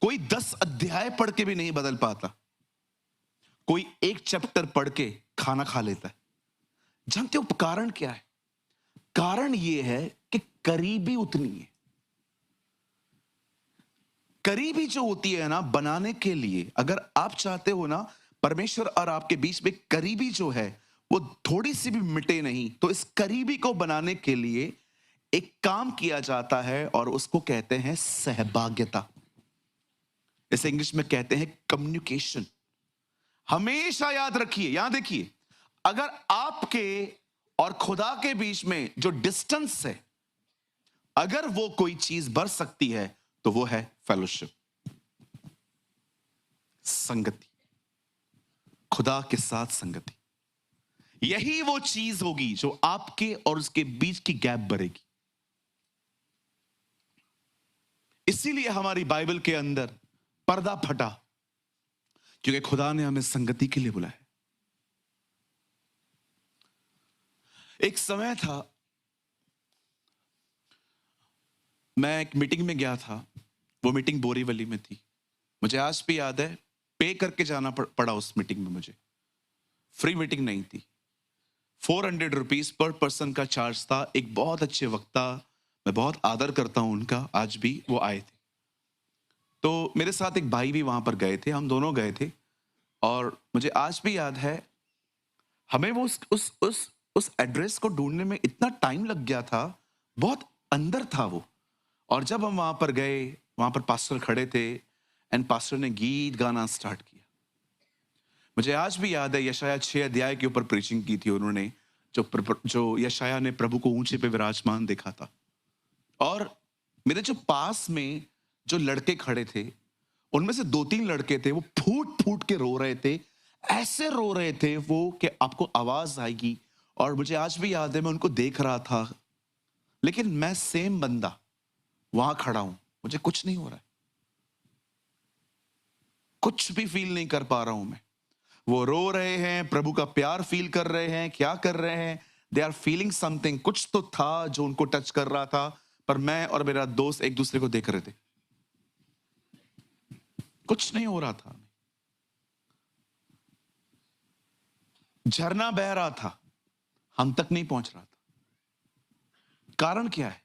कोई 10 अध्याय पढ़ के भी नहीं बदल पाता। कोई एक चैप्टर पढ़ के खाना खा लेता है। जानते हो कारण क्या है? कारण यह है कि करीबी उतनी है। करीबी जो होती है ना, बनाने के लिए अगर आप चाहते हो ना परमेश्वर और आपके बीच में करीबी जो है वो थोड़ी सी भी मिटे नहीं, तो इस करीबी को बनाने के लिए एक काम किया जाता है और उसको कहते हैं सहभागिता। इसे इंग्लिश में कहते हैं कम्युनिकेशन। हमेशा याद रखिए, यहां देखिए, अगर आपके और खुदा के बीच में जो डिस्टेंस है, अगर वो कोई चीज बढ़ सकती है तो वो है फेलोशिप, संगति, खुदा के साथ संगति। यही वो चीज होगी जो आपके और उसके बीच की गैप भरेगी। इसीलिए हमारी बाइबल के अंदर पर्दा फटा, क्योंकि खुदा ने हमें संगति के लिए बुलाया। एक समय था, मैं एक मीटिंग में गया था। वो मीटिंग बोरीवली में थी। मुझे आज भी याद है, पे करके जाना पड़ा उस मीटिंग में। मुझे फ्री मीटिंग नहीं थी। 400 रुपीज पर पर्सन का चार्ज था। एक बहुत अच्छे वक्ता, मैं बहुत आदर करता हूं उनका, आज भी वो आए थे। तो मेरे साथ एक भाई भी वहां पर गए थे, हम दोनों गए थे। और मुझे आज भी याद है, हमें वो उस एड्रेस को ढूंढने में इतना टाइम लग गया था, बहुत अंदर था वो। और जब हम वहां पर गए, वहां पर पास्टर खड़े थे एंड पास्टर ने गीत गाना स्टार्ट किया। मुझे आज भी याद है, यशाया 6 अध्याय के ऊपर प्रीचिंग की थी उन्होंने, जो यशाया ने प्रभु को ऊंचे पे विराजमान देखा था। और मेरे जो पास में जो लड़के खड़े थे, उनमें से 2-3 लड़के थे, वो फूट फूट के रो रहे थे। ऐसे रो रहे थे वो कि आपको आवाज आएगी। और मुझे आज भी याद है, मैं उनको देख रहा था, लेकिन मैं सेम बंदा वहां खड़ा हूं, मुझे कुछ नहीं हो रहा है, कुछ भी फील नहीं कर पा रहा हूं मैं। वो रो रहे हैं, प्रभु का प्यार फील कर रहे हैं, क्या कर रहे हैं, दे आर फीलिंग समथिंग। कुछ तो था जो उनको टच कर रहा था, पर मैं और मेरा दोस्त एक दूसरे को देख रहे थे। कुछ नहीं हो रहा था। झरना बह रहा था, हम तक नहीं पहुंच रहा था। कारण क्या है?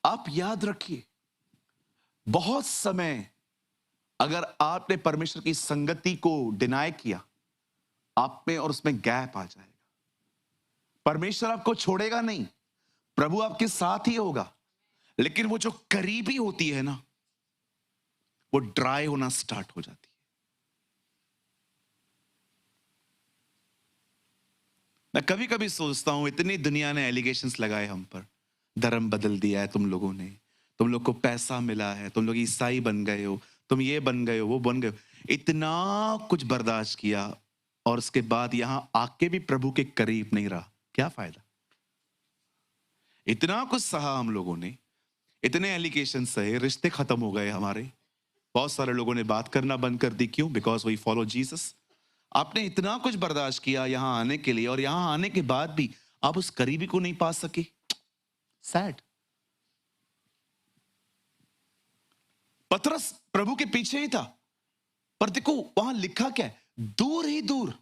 आप याद रखिए, बहुत समय अगर आपने परमेश्वर की संगति को डिनाय किया, आप में और उसमें गैप आ जाएगा। परमेश्वर आपको छोड़ेगा नहीं, प्रभु आपके साथ ही होगा, लेकिन वो जो करीबी होती है ना, वो ड्राई होना स्टार्ट हो जाती है। मैं कभी कभी सोचता हूं, इतनी दुनिया ने एलिगेशंस लगाए हम पर, धर्म बदल दिया है तुम लोगों ने, तुम लोग को पैसा मिला है, तुम लोग ईसाई बन गए हो, तुम ये बन गए हो, वो बन गए हो, इतना कुछ बर्दाश्त किया, और उसके बाद यहां आके भी प्रभु के करीब नहीं रहा। क्या फायदा? इतना कुछ सहा हम लोगों ने, इतने एलिगेशन सहे, रिश्ते खत्म हो गए हमारे। बहुत सारे लोगों ने बात करना बंद कर दी। क्यों? Because we follow Jesus. आपने इतना कुछ बर्दाश्त किया यहां आने के लिए, और यहां आने के बाद भी आप उस करीबी को नहीं पा सके। सैड। पतरस प्रभु के पीछे ही था, पर देखो वहां लिखा क्या है, दूर ही दूर।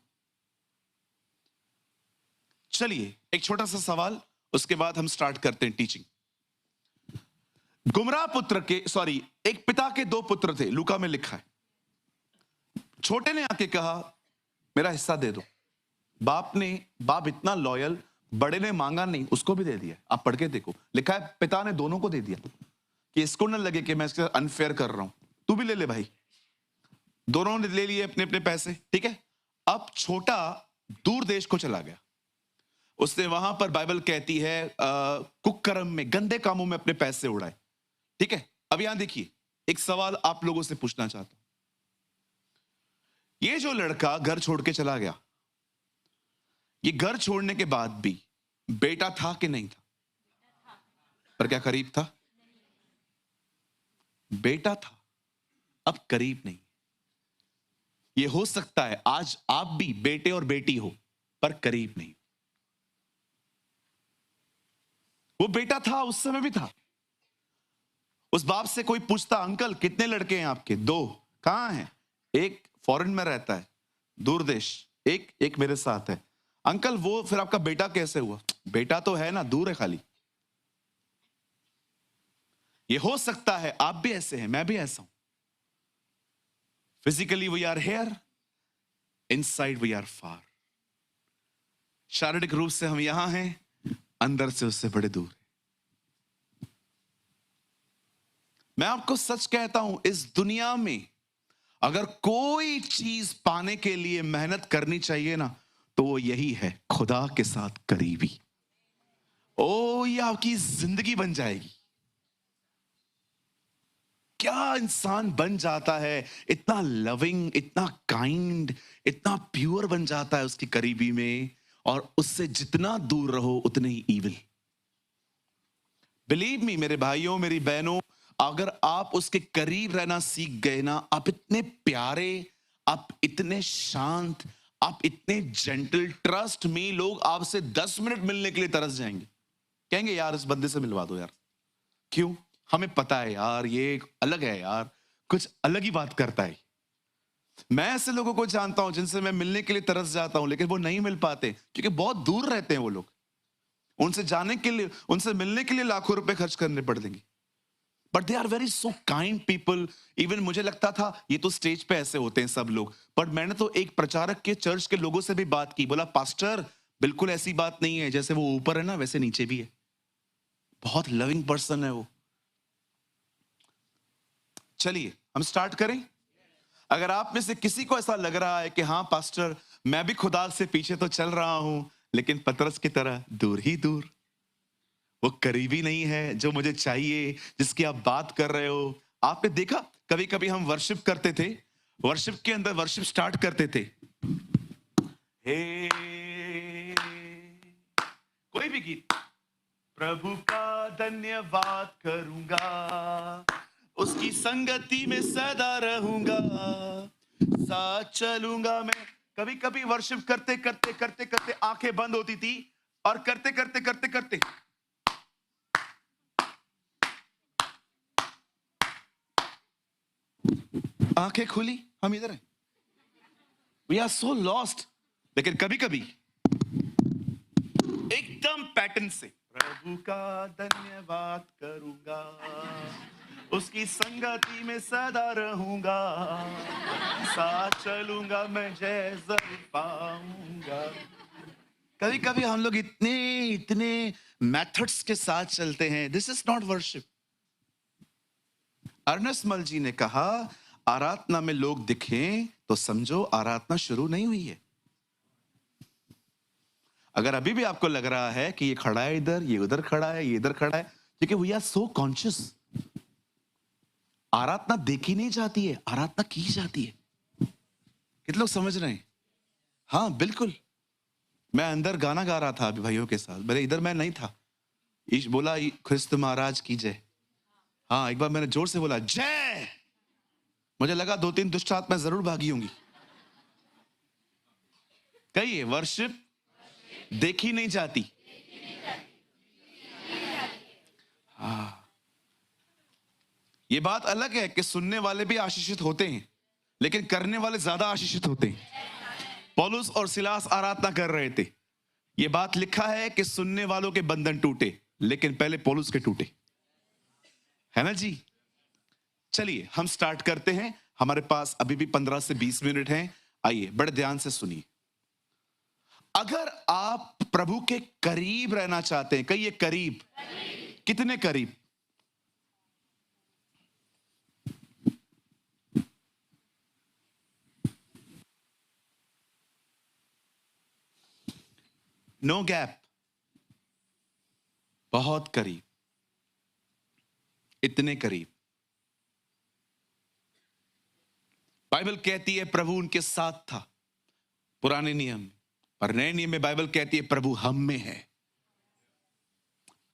चलिए एक छोटा सा सवाल, उसके बाद हम स्टार्ट करते हैं टीचिंग। गुमराह पुत्र के, सॉरी, एक पिता के 2 पुत्र थे, लूका में लिखा है। छोटे ने आके कहा मेरा हिस्सा दे दो। बाप इतना लॉयल, बड़े ने मांगा नहीं, उसको भी दे दिया। आप पढ़ के देखो, लिखा है पिता ने दोनों को दे दिया, कि इसको ना लगे कि मैं इसके साथ अनफेयर कर रहा हूं, तू भी ले ले भाई। दोनों ने ले लिए अपने अपने पैसे, ठीक है। अब छोटा दूर देश को चला गया। उसने वहां पर, बाइबल कहती है, कुकर्म में, गंदे कामों में अपने पैसे उड़ाए, ठीक है। अब यहां देखिए, एक सवाल आप लोगों से पूछना चाहता हूं। ये जो लड़का घर छोड़ के चला गया, ये घर छोड़ने के बाद भी बेटा था कि नहीं था? पर क्या करीब था? बेटा था, अब करीब नहीं। ये हो सकता है आज आप भी बेटे और बेटी हो, पर करीब नहीं। वो बेटा था, उस समय भी था। उस बाप से कोई पूछता, अंकल कितने लड़के हैं आपके? 2। कहाँ हैं? एक फॉरेन में रहता है, दूर देश। एक मेरे साथ है। अंकल वो फिर आपका बेटा कैसे हुआ? बेटा तो है ना, दूर है खाली। ये हो सकता है आप भी ऐसे हैं, मैं भी ऐसा हूं। Physically we are here, inside we are far. शारीरिक रूप से हम यहां हैं, अंदर से उससे बड़े दूर हैं। मैं आपको सच कहता हूं, इस दुनिया में अगर कोई चीज पाने के लिए मेहनत करनी चाहिए ना, तो वो यही है, खुदा के साथ करीबी। ओ, ये आपकी जिंदगी बन जाएगी। क्या इंसान बन जाता है, इतना लविंग, इतना काइंड, इतना प्योर बन जाता है उसकी करीबी में, और उससे जितना दूर रहो उतने ही ईविल। बिलीव मी मेरे भाइयों, मेरी बहनों, अगर आप उसके करीब रहना सीख गए ना, आप इतने प्यारे, आप इतने शांत, आप इतने जेंटल, ट्रस्ट मी, लोग आपसे 10 मिनट मिलने के लिए तरस जाएंगे। कहेंगे यार इस बंदे से मिलवा दो यार। क्यों? हमें पता है यार ये अलग है यार, कुछ अलग ही बात करता है। मैं ऐसे लोगों को जानता हूं जिनसे मैं मिलने के लिए तरस जाता हूं, लेकिन वो नहीं मिल पाते क्योंकि बहुत दूर रहते हैं वो लोग। उनसे जाने के लिए, उनसे मिलने के लिए लाखों रुपए खर्च करने पड़ देंगे। But they are very so kind people. Even मुझे लगता था ये तो स्टेज पे ऐसे होते हैं सब लोग, बट मैंने तो एक प्रचारक के चर्च के लोगों से भी बात की। बोला पास्टर बिल्कुल ऐसी बात नहीं है, जैसे वो ऊपर है ना वैसे नीचे भी है। बहुत लविंग पर्सन है वो। चलिए हम स्टार्ट करें। अगर आप में से किसी को ऐसा लग रहा है कि हाँ पास्टर मैं भी खुदा से पीछे तो चल रहा हूं, लेकिन पतरस की तरह दूर ही दूर, वो करीबी नहीं है जो मुझे चाहिए, जिसकी आप बात कर रहे हो। आपने देखा कभी कभी हम वर्शिप करते थे, वर्शिप के अंदर वर्शिप स्टार्ट करते थे, हे कोई भी गीत, प्रभु का धन्यवाद करूंगा, उसकी संगति में सदा रहूंगा, साथ चलूंगा मैं। कभी कभी वर्शिप करते करते करते करते आंखें बंद होती थी, और करते करते करते करते आंखें खुली, हम इधर हैं, वी आर सो लॉस्ट। लेकिन कभी कभी एकदम पैटर्न से, प्रभु का धन्यवाद करूंगा, उसकी संगति में सदा रहूंगा, साथ चलूंगा मैं जैसा पाऊंगा। कभी कभी हम लोग इतने इतने मेथड्स के साथ चलते हैं। This is not worship. Ernest मल जी ने कहा, आराधना में लोग दिखें तो समझो आराधना शुरू नहीं हुई है। अगर अभी भी आपको लग रहा है कि ये खड़ा है इधर, ये उधर खड़ा है, ये इधर खड़ा है, क्योंकि वी आर सो कॉन्शियस। आराधना देखी नहीं जाती है, आराधना की जाती है। कितने लोग समझ रहे हैं? हाँ बिल्कुल। मैं अंदर गाना गा रहा था अभी भाइयों के साथ, मेरे इधर मैं नहीं था। ईश बोला ख्रिस्त महाराज की जय। हाँ एक बार मैंने जोर से बोला जय, मुझे लगा 2-3 दुष्ट आत्मा जरूर भागी होंगी। कहिए वर्शिप देखी नहीं जाती। हाँ, ये बात अलग है कि सुनने वाले भी आशीषित होते हैं, लेकिन करने वाले ज्यादा आशीषित होते हैं। पौलुस और सिलास आराधना कर रहे थे। ये बात लिखा है कि सुनने वालों के बंधन टूटे, लेकिन पहले पौलुस के टूटे, है ना जी। चलिए हम स्टार्ट करते हैं। हमारे पास अभी भी 15 से 20 मिनट हैं। आइए बड़े ध्यान से सुनिए। अगर आप प्रभु के करीब रहना चाहते हैं, कहिए करीब। कितने करीब? नो गैप, बहुत करीब, इतने करीब। बाइबल कहती है प्रभु उनके साथ था पुराने नियम में, पर नए नियम में बाइबल कहती है प्रभु हम में है।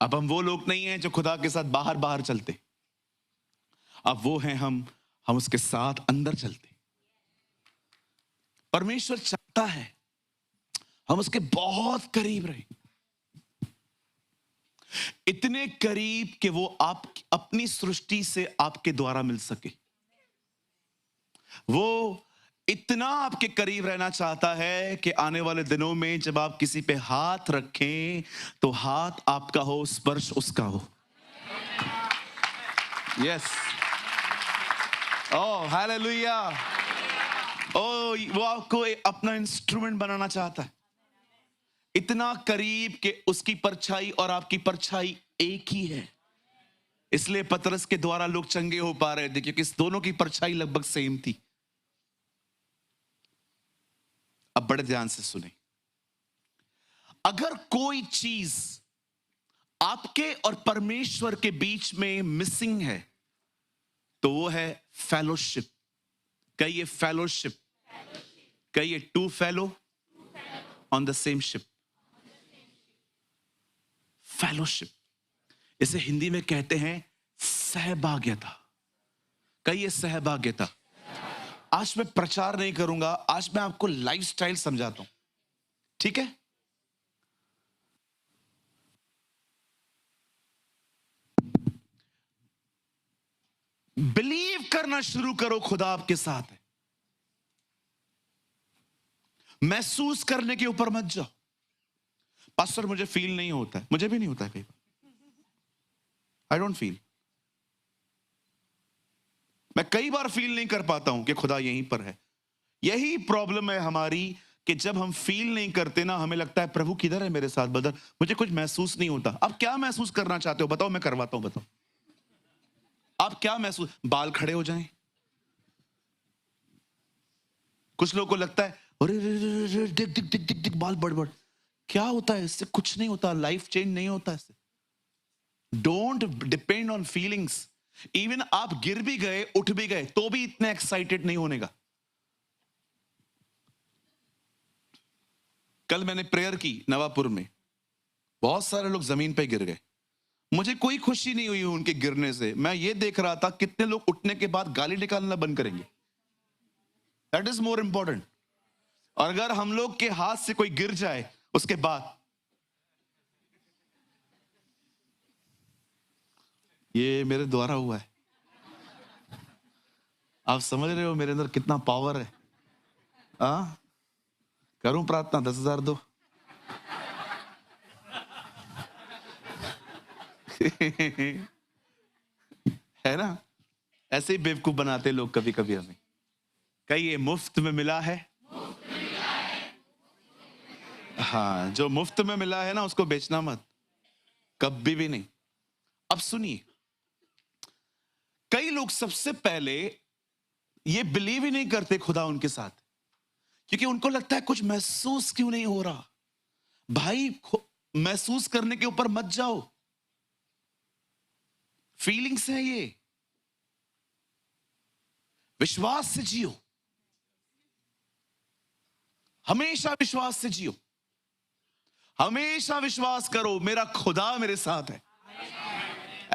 अब हम वो लोग नहीं हैं जो खुदा के साथ बाहर बाहर चलते, अब वो हैं हम उसके साथ अंदर चलते। परमेश्वर चाहता है हम उसके बहुत करीब रहें। इतने करीब कि वो आप अपनी सृष्टि से आपके द्वारा मिल सके। वो इतना आपके करीब रहना चाहता है कि आने वाले दिनों में जब आप किसी पे हाथ रखें तो हाथ आपका हो, स्पर्श उसका हो। Yes, oh hallelujah. वो आपको अपना इंस्ट्रूमेंट बनाना चाहता है, इतना करीब कि उसकी परछाई और आपकी परछाई एक ही है। इसलिए पतरस के द्वारा लोग चंगे हो पा रहे थे, क्योंकि इस दोनों की परछाई लगभग सेम थी। अब बड़े ध्यान से सुने, अगर कोई चीज आपके और परमेश्वर के बीच में मिसिंग है तो वो है फेलोशिप। कहिए फेलोशिप, कहिए to fellow on the same ship. Fellowship, इसे हिंदी में कहते हैं सहभाग्यता। कहिए सहभाग्यता। आज मैं प्रचार नहीं करूंगा, आज मैं आपको लाइफस्टाइल समझाता हूं, ठीक है? बिलीव करना शुरू करो, खुदा आपके साथ है। महसूस करने के ऊपर मत जाओ। पास्टर मुझे फील नहीं होता है, मुझे भी नहीं होता है कई बार, आई डोंट फील। मैं कई बार फील नहीं कर पाता हूं कि खुदा यहीं पर है। यही प्रॉब्लम है हमारी कि जब हम फील नहीं करते ना, हमें लगता है प्रभु किधर है मेरे साथ, बदल मुझे कुछ महसूस नहीं होता। अब क्या महसूस करना चाहते हो बताओ, मैं करवाता हूं, बताओ आप क्या महसूस। बाल खड़े हो जाएं, कुछ लोगों को लगता है अरे दिख दिख दिख दिख दिख बाल बढ़ बढ़। क्या होता है इससे? कुछ नहीं होता, लाइफ चेंज नहीं होता इससे। Don't depend on feelings. Even आप गिर भी गए, उठ भी गए, तो भी इतने एक्साइटेड नहीं होने का। कल मैंने प्रेयर की नवापुर में, बहुत सारे लोग जमीन पे गिर गए। मुझे कोई खुशी नहीं हुई उनके गिरने से। मैं ये देख रहा था कितने लोग उठने के बाद गाली निकालना बंद करेंगे। That is more important. और अगर हम लोग के हाथ से कोई गिर जाए उसके बाद, ये मेरे द्वारा हुआ है, आप समझ रहे हो मेरे अंदर कितना पावर है। करूं प्रार्थना, 10,000 दो। है ना? ऐसे ही बेवकूफ बनाते लोग कभी कभी हमें। कहिए मुफ्त में मिला है। हाँ, जो मुफ्त में मिला है ना उसको बेचना मत, कभी भी नहीं। अब सुनिए, कई लोग सबसे पहले ये बिलीव ही नहीं करते खुदा उनके साथ, क्योंकि उनको लगता है कुछ महसूस क्यों नहीं हो रहा। भाई महसूस करने के ऊपर मत जाओ, फीलिंग्स है ये। विश्वास से जियो, हमेशा विश्वास से जियो। हमेशा विश्वास करो मेरा खुदा मेरे साथ है।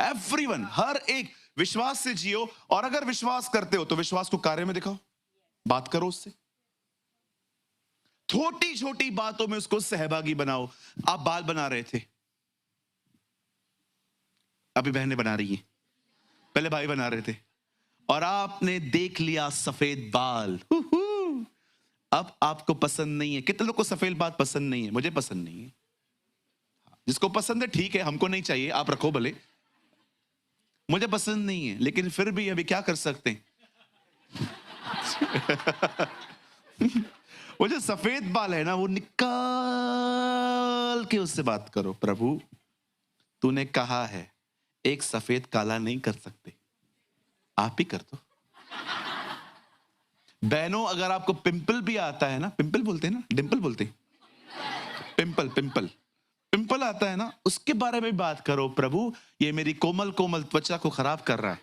एवरीवन, हर एक विश्वास से जियो। और अगर विश्वास करते हो तो विश्वास को कार्य में दिखाओ, बात करो उससे, छोटी छोटी बातों में उसको सहभागी बनाओ। आप बाल बना रहे थे, अभी बहनें बना रही हैं, पहले भाई बना रहे थे, और आपने देख लिया सफेद बाल। अब आपको पसंद नहीं है। कितने लोग को सफेद बाल पसंद नहीं है? मुझे पसंद नहीं है। जिसको पसंद है ठीक है, हमको नहीं चाहिए, आप रखो भले, मुझे पसंद नहीं है। लेकिन फिर भी अभी क्या कर सकते हैं। वो जो सफेद बाल है ना, वो निकाल के उससे बात करो, प्रभु तूने कहा है एक सफेद काला नहीं कर सकते, आप ही कर दो। बहनों, अगर आपको पिंपल भी आता है ना, पिंपल बोलते हैं ना, डिंपल बोलते हैं, पिंपल पिंपल पिंपल आता है ना, उसके बारे में बात करो, प्रभु ये मेरी कोमल कोमल त्वचा को खराब कर रहा है,